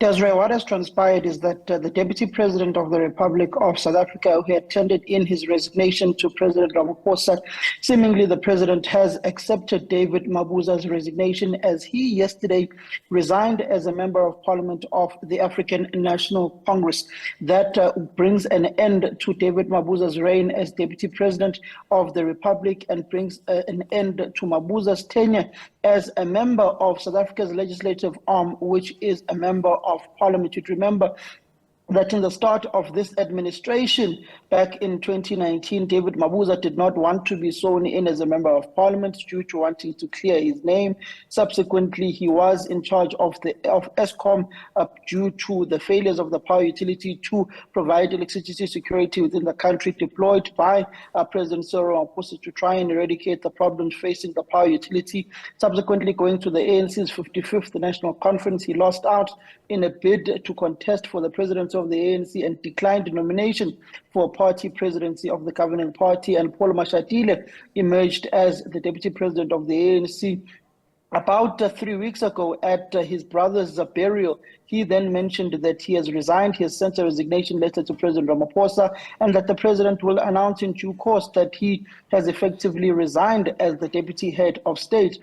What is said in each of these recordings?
Desiree, what has transpired is that the Deputy President of the Republic of South Africa, who had tendered in his resignation to President Ramaphosa, seemingly the president has accepted David Mabuza's resignation as he yesterday resigned as a member of parliament of the African National Congress. That brings an end to David Mabuza's reign as Deputy President of the Republic and brings an end to Mabuza's tenure as a member of South Africa's legislative arm, which is a member of parliament. You'd remember that in the start of this administration, back in 2019, David Mabuza did not want to be sworn in as a member of parliament due to wanting to clear his name. Subsequently, he was in charge of Eskom due to the failures of the power utility to provide electricity security within the country, deployed by President Cyril Ramaphosa to try and eradicate the problems facing the power utility. Subsequently, going to the ANC's 55th National Conference, he lost out in a bid to contest for the presidency of the ANC and declined nomination for party presidency of the governing party, and Paul Mashatile emerged as the deputy president of the ANC. About 3 weeks ago at his brother's burial, he then mentioned that he has resigned. He has sent a resignation letter to President Ramaphosa, and that the president will announce in due course that he has effectively resigned as the deputy head of state.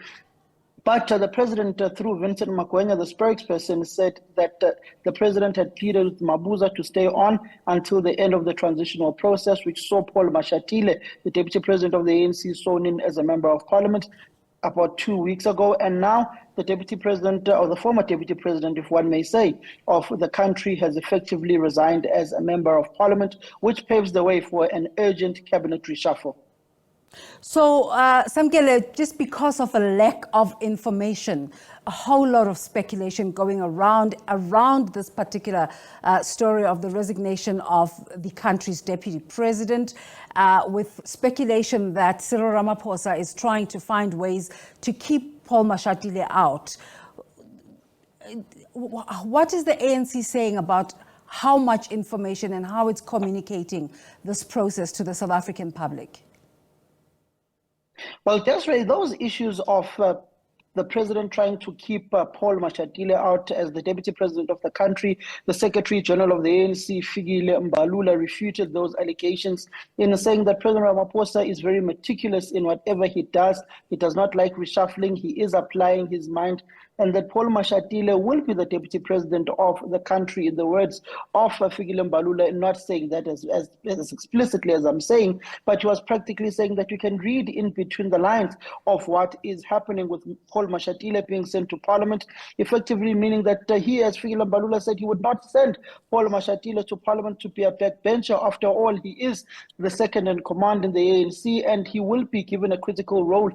But the president, through Vincent Magwenya, the spokesperson, said that the president had pleaded with Mabuza to stay on until the end of the transitional process, which saw Paul Mashatile, the deputy president of the ANC, sworn in as a member of parliament about 2 weeks ago. And now the deputy president, or the former deputy president, if one may say, of the country has effectively resigned as a member of parliament, which paves the way for an urgent cabinet reshuffle. So, Samkele, just because of a lack of information, a whole lot of speculation going around this particular story of the resignation of the country's deputy president, with speculation that Cyril Ramaphosa is trying to find ways to keep Paul Mashatile out. What is the ANC saying about how much information and how it's communicating this process to the South African public? Well, Desiree, those issues of the president trying to keep Paul Mashatile out as the deputy president of the country, the Secretary General of the ANC, Fikile Mbalula, refuted those allegations in saying that President Ramaphosa is very meticulous in whatever he does. He does not like reshuffling. He is applying his mind, and that Paul Mashatile will be the deputy president of the country, in the words of Fikile Mbalula, not saying that as explicitly as I'm saying, but he was practically saying that you can read in between the lines of what is happening with Paul Mashatile being sent to parliament, effectively meaning that he, as Fikile Mbalula said, he would not send Paul Mashatile to parliament to be a backbencher. After all, he is the second in command in the ANC, and he will be given a critical role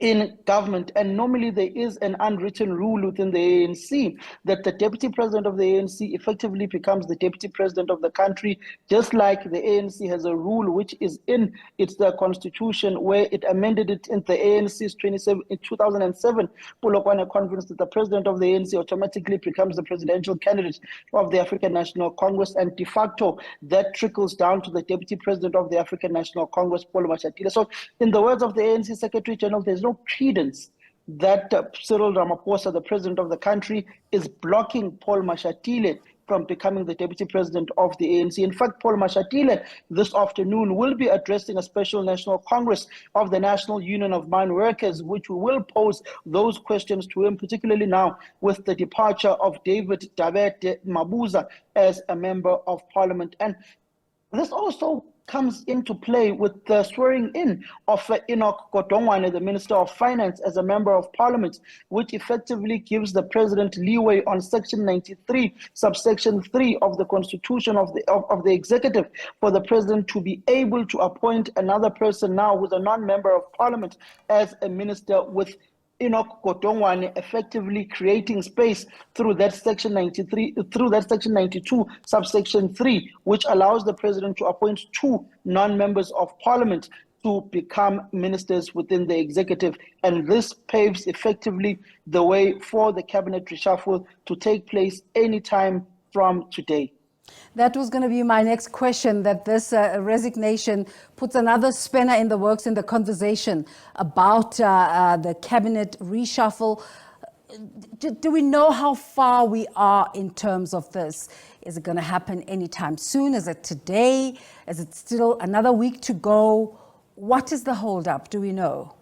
in government. And normally there is an unwritten rule within the ANC that the deputy president of the ANC effectively becomes the deputy president of the country, just like the ANC has a rule which is in the constitution, where it amended it in the ANC's 2007 Polokwane conference, that the president of the ANC automatically becomes the presidential candidate of the African National Congress, and de facto that trickles down to the deputy president of the African National Congress, Paul Mashatile. So in the words of the ANC Secretary General, there's no credence that Cyril Ramaphosa, the president of the country, is blocking Paul Mashatile from becoming the deputy president of the ANC. In fact, Paul Mashatile this afternoon will be addressing a special national congress of the National Union of Mine Workers, which will pose those questions to him, particularly now with the departure of David Mabuza as a member of parliament. And this also comes into play with the swearing in of Enoch Godongwana, the Minister of Finance, as a member of Parliament, which effectively gives the President leeway on Section 93, subsection 3 of the Constitution of the Executive, for the President to be able to appoint another person now who's a non-member of Parliament as a minister, with Enoch Godongwana effectively creating space through that Section 93, through that Section 92, subsection 3, which allows the president to appoint 2 non-members of parliament to become ministers within the executive. And this paves effectively the way for the cabinet reshuffle to take place anytime from today. That was going to be my next question, that this resignation puts another spanner in the works in the conversation about the cabinet reshuffle. do we know how far we are in terms of this? Is it going to happen anytime soon? Is it today? Is it still another week to go? What is the holdup? Do we know?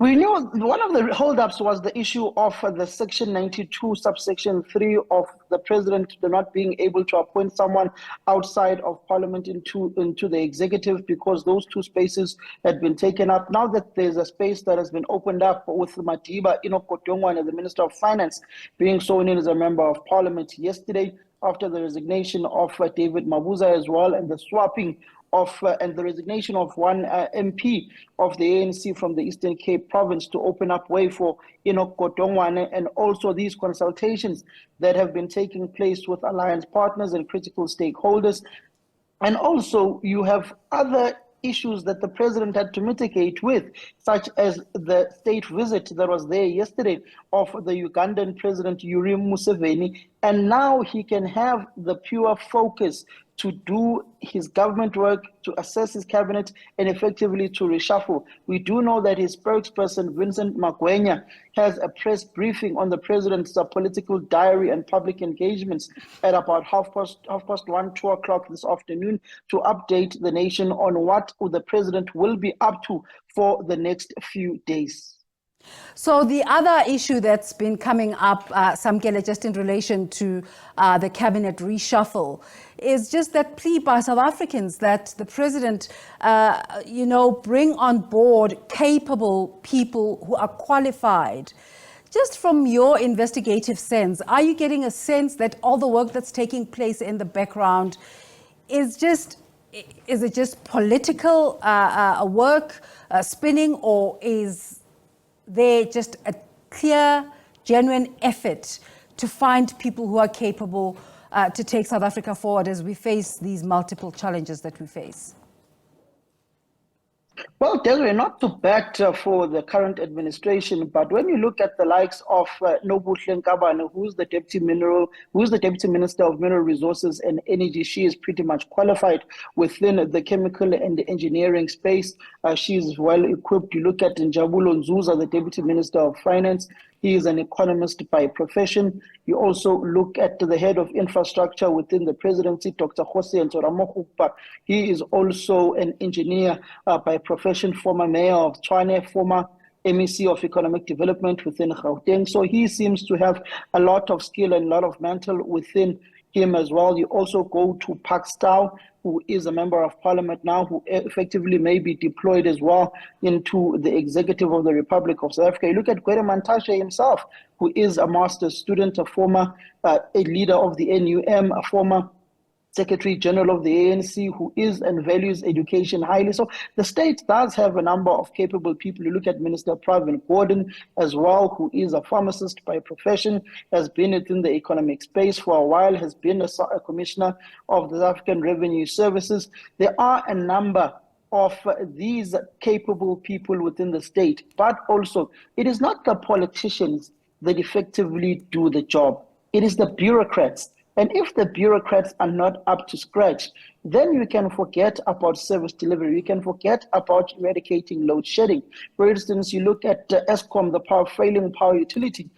We knew one of the holdups was the issue of the Section 92, subsection 3 of the president not being able to appoint someone outside of parliament into the executive, because those two spaces had been taken up. Now that there's a space that has been opened up with Madiba Inokotiongwane, the Minister of Finance, being sworn in as a member of parliament yesterday after the resignation of David Mabuza as well, and the swapping of and the resignation of one MP of the ANC from the Eastern Cape province to open up way for Inokotiongwane, and also these consultations that have been taking place with alliance partners and critical stakeholders. And also you have other issues that the president had to mitigate with, such as the state visit that was there yesterday of the Ugandan President Yoweri Museveni, and now he can have the pure focus to do his government work, to assess his cabinet, and effectively to reshuffle. We do know that his spokesperson, Vincent Magwenya, has a press briefing on the president's political diary and public engagements at about half past 1, 2 o'clock this afternoon, to update the nation on what the president will be up to for the next few days. So the other issue that's been coming up, Samkele, just in relation to the cabinet reshuffle, is just that plea by South Africans that the president, bring on board capable people who are qualified. Just from your investigative sense, are you getting a sense that all the work that's taking place in the background is it just political work, spinning, or is there just a clear, genuine effort to find people who are capable to take South Africa forward as we face these multiple challenges that we face? Well, Desiree, not too bad for the current administration, but when you look at the likes of Nobuhle Nkabane, who's the Deputy Minister of Mineral Resources and Energy, she is pretty much qualified within the chemical and the engineering space. She is well equipped. You look at Njabulo Nzuza, the Deputy Minister of Finance. He is an economist by profession. You also look at the head of infrastructure within the presidency, Dr. Jose Ntoramokupa. He is also an engineer by profession, former mayor of Tshwane, former MEC of economic development within Gauteng. So he seems to have a lot of skill and a lot of mantle within him as well. You also go to Pakstow, who is a member of parliament now, who effectively may be deployed as well into the executive of the Republic of South Africa. You look at Gwede Mantashe himself, who is a master's student, a former a leader of the NUM, a former Secretary General of the ANC, who is and values education highly. So the state does have a number of capable people. You look at Minister Pravin Gordhan as well, who is a pharmacist by profession, has been within the economic space for a while, has been a commissioner of the South African Revenue Services. There are a number of these capable people within the state, but also it is not the politicians that effectively do the job. It is the bureaucrats. And if the bureaucrats are not up to scratch, then you can forget about service delivery. You can forget about eradicating load shedding. For instance, you look at Eskom, the failing power utility,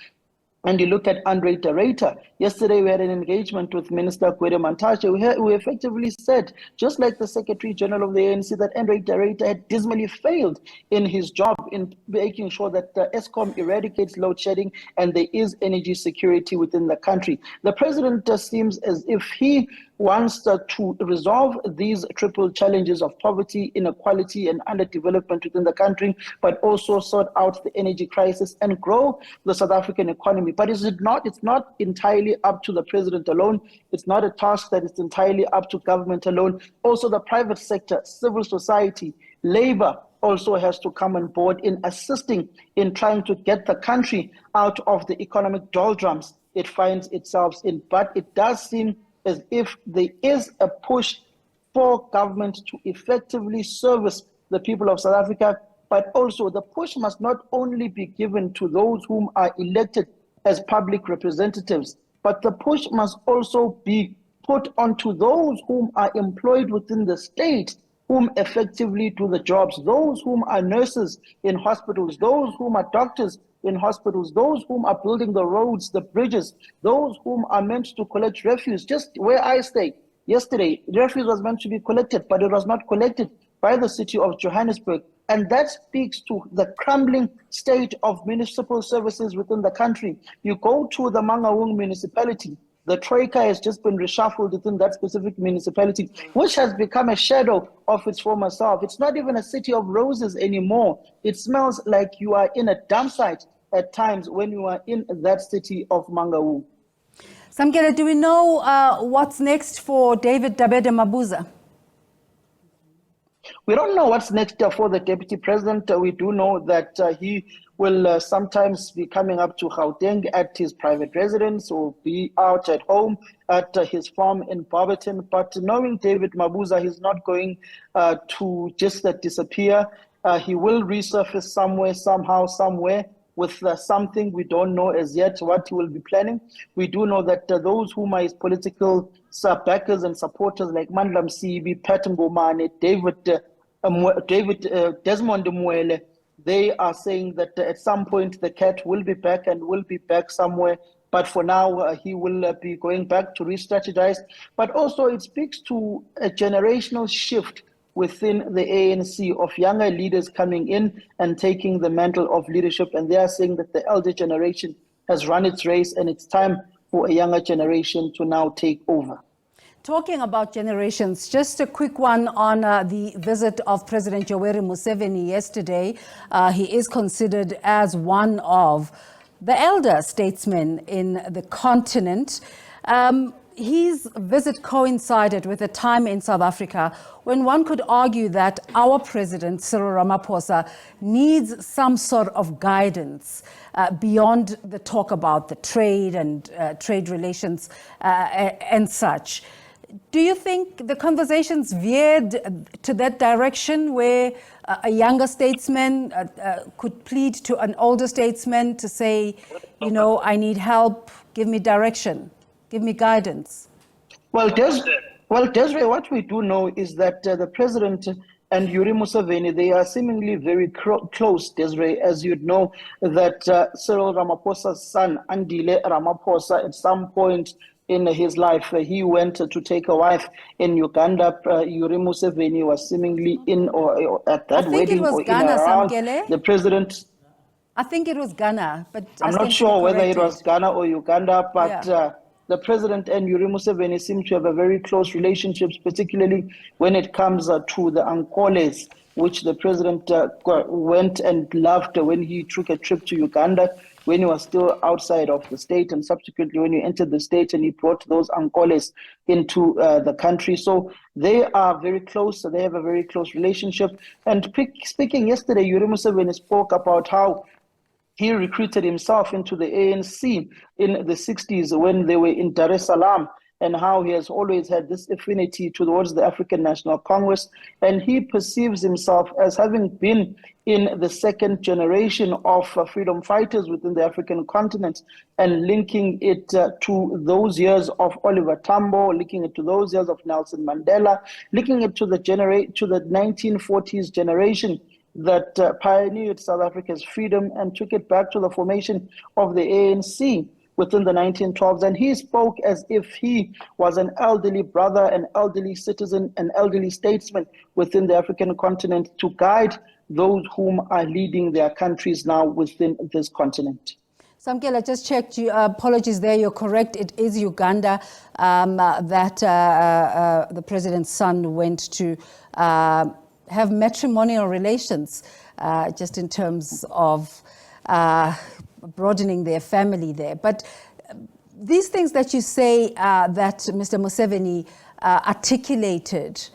and you look at Andre de Ruyter. Yesterday, we had an engagement with Minister Gwede Mantashe, who effectively said, just like the Secretary General of the ANC, that Andre de Ruyter had dismally failed in his job in making sure that Eskom eradicates load shedding and there is energy security within the country. The president seems as if he wants to resolve these triple challenges of poverty, inequality, and underdevelopment within the country, but also sort out the energy crisis and grow the South African economy. But it's not entirely up to the president alone. It's not a task that is entirely up to government alone. Also, the private sector, civil society, labor also has to come on board in assisting in trying to get the country out of the economic doldrums it finds itself in. But it does seem as if there is a push for government to effectively service the people of South Africa, but also the push must not only be given to those whom are elected as public representatives, but the push must also be put onto those whom are employed within the state, whom effectively do the jobs, those whom are nurses in hospitals, those whom are doctors in hospitals, those whom are building the roads, the bridges, those whom are meant to collect refuse. Just where I stay, yesterday, refuse was meant to be collected, but it was not collected by the city of Johannesburg. And that speaks to the crumbling state of municipal services within the country. You go to the Mangaung municipality, the troika has just been reshuffled within that specific municipality, which has become a shadow of its former self. It's not even a city of roses anymore. It smells like you are in a dump site at times when you are in that city of Mangaung. Samkele, do we know what's next for David Mabuza? We don't know what's next for the Deputy President. We do know that he will sometimes be coming up to Gauteng at his private residence or be out at home at his farm in Barberton. But knowing David Mabuza, he's not going to just disappear. He will resurface somewhere, somehow, somewhere with something we don't know as yet what he will be planning. We do know that those whom are his political backers and supporters like Mandla Msibi, Pat Ngomane, Desmond Mwele, they are saying that at some point the cat will be back and will be back somewhere. But for now, he will be going back to re-strategize. But also it speaks to a generational shift within the ANC of younger leaders coming in and taking the mantle of leadership. And they are saying that the elder generation has run its race and it's time for a younger generation to now take over. Talking about generations, just a quick one on the visit of President Yoweri Museveni yesterday. He is considered as one of the elder statesmen in the continent. His visit coincided with a time in South Africa when one could argue that our president, Cyril Ramaphosa, needs some sort of guidance beyond the talk about the trade and trade relations and such. Do you think the conversations veered to that direction where a younger statesman could plead to an older statesman to say, you know, I need help, give me direction? Give me guidance. Well, Desiree, what we do know is that the president and Yoweri Museveni, they are seemingly very close, Desiree, as you'd know, that Cyril Ramaphosa's son, Andile Ramaphosa, at some point in his life, he went to take a wife in Uganda. Yoweri Museveni was seemingly in or at that wedding or Ghana, in around. Samkele. The president. I think it was Ghana, but I'm not sure whether it was Ghana or Uganda, but the president and Yoweri Museveni seem to have a very close relationship, particularly when it comes to the Ankoles, which the president went and loved when he took a trip to Uganda, when he was still outside of the state, and subsequently when he entered the state and he brought those Ankoles into the country. So they are very close, so they have a very close relationship. And speaking yesterday, Yoweri Museveni spoke about how he recruited himself into the ANC in the 60s when they were in Dar es Salaam, and how he has always had this affinity towards the African National Congress. And he perceives himself as having been in the second generation of freedom fighters within the African continent, and linking it to those years of Oliver Tambo, linking it to those years of Nelson Mandela, linking it to the 1940s generation that pioneered South Africa's freedom and took it back to the formation of the ANC within the 1912s. And he spoke as if he was an elderly brother, an elderly citizen, an elderly statesman within the African continent to guide those whom are leading their countries now within this continent. Samkele, I just checked you. Apologies there, you're correct. It is Uganda that the president's son went to have matrimonial relations, just in terms of broadening their family there. But these things that you say that Mr. Museveni articulated,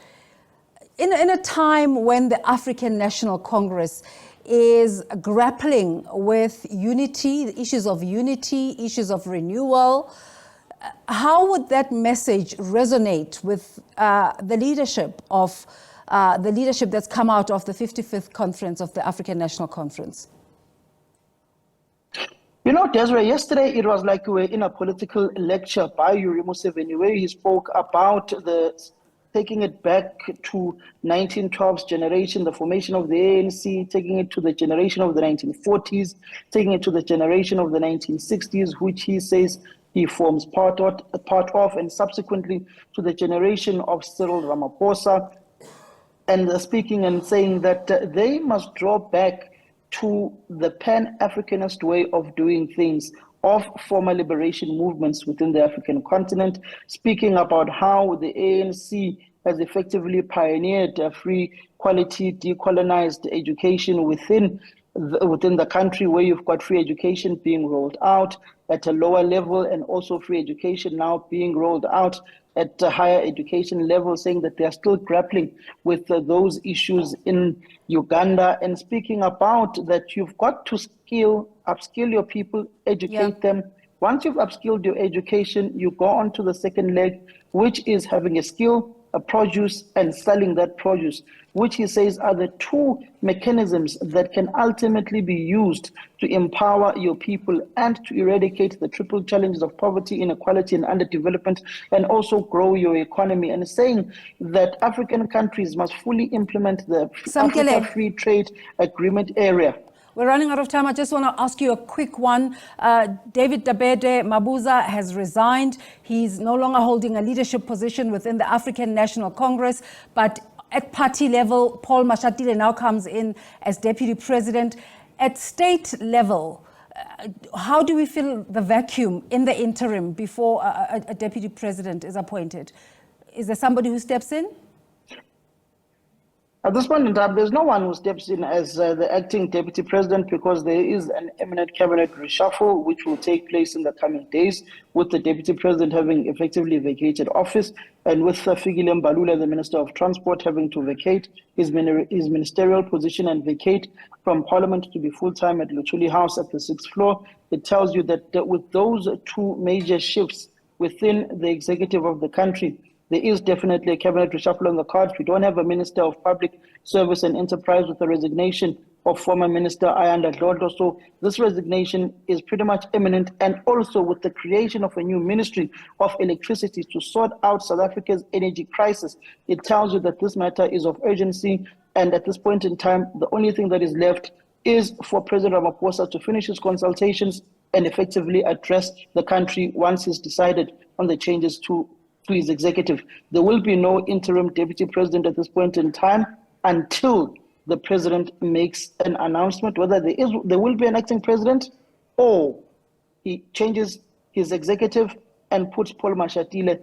in a time when the African National Congress is grappling with unity, the issues of unity, issues of renewal, how would that message resonate with the leadership that's come out of the 55th conference of the African National Conference? You know, Desiree, yesterday it was like we were in a political lecture by Yoweri Museveni where he spoke about the taking it back to 1912's generation, the formation of the ANC, taking it to the generation of the 1940s, taking it to the generation of the 1960s, which he says he forms part of, and subsequently to the generation of Cyril Ramaphosa, and speaking and saying that they must draw back to the Pan-Africanist way of doing things, of former liberation movements within the African continent, speaking about how the ANC has effectively pioneered a free, quality, decolonized education within the country, where you've got free education being rolled out at a lower level, and also free education now being rolled out at a higher education level, saying that they are still grappling with those issues in Uganda, and speaking about that you've got to upskill your people, educate them. Once you've upskilled your education, you go on to the second leg, which is having a skill, a produce, and selling that produce, which he says are the two mechanisms that can ultimately be used to empower your people and to eradicate the triple challenges of poverty, inequality, and underdevelopment, and also grow your economy. And saying that African countries must fully implement the Africa Free Trade Agreement area. We're running out of time. I just want to ask you a quick one. David Mabuza has resigned. He's no longer holding a leadership position within the African National Congress, but at party level, Paul Mashatile now comes in as deputy president. At state level, how do we fill the vacuum in the interim before a deputy president is appointed? Is there somebody who steps in? At this point in time, there's no one who steps in as the acting deputy president, because there is an imminent cabinet reshuffle which will take place in the coming days, with the deputy president having effectively vacated office, and with Fikile Mbalula, the Minister of Transport, having to vacate his ministerial position and vacate from Parliament to be full-time at Luchuli House at the 6th floor. It tells you that with those two major shifts within the executive of the country, there is definitely a cabinet reshuffle on the cards. We don't have a Minister of Public Service and Enterprise, with the resignation of former Minister Ayanda Dlodlo. So this resignation is pretty much imminent, and also with the creation of a new Ministry of Electricity to sort out South Africa's energy crisis. It tells you that this matter is of urgency, and at this point in time, the only thing that is left is for President Ramaphosa to finish his consultations and effectively address the country once he's decided on the changes to his executive. There will be no interim deputy president at this point in time until the president makes an announcement whether there will be an acting president, or he changes his executive and puts Paul Mashatile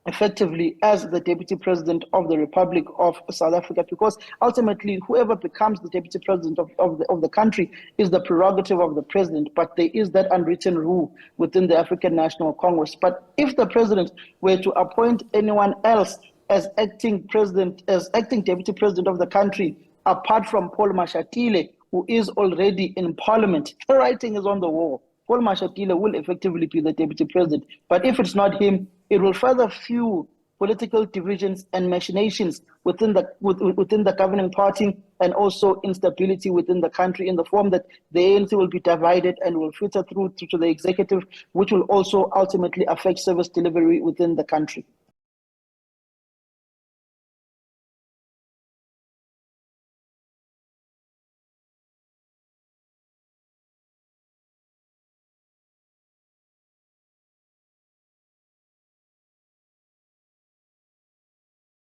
effectively as the deputy president of the Republic of South Africa, because ultimately whoever becomes the deputy president of the country is the prerogative of the president, but there is that unwritten rule within the African National Congress. But if the president were to appoint anyone else as acting deputy president of the country, apart from Paul Mashatile, who is already in Parliament, the writing is on the wall. Paul Mashatile will effectively be the deputy president. But if it's not him, it will further fuel political divisions and machinations within the governing party, and also instability within the country, in the form that the ANC will be divided and will filter through to the executive, which will also ultimately affect service delivery within the country.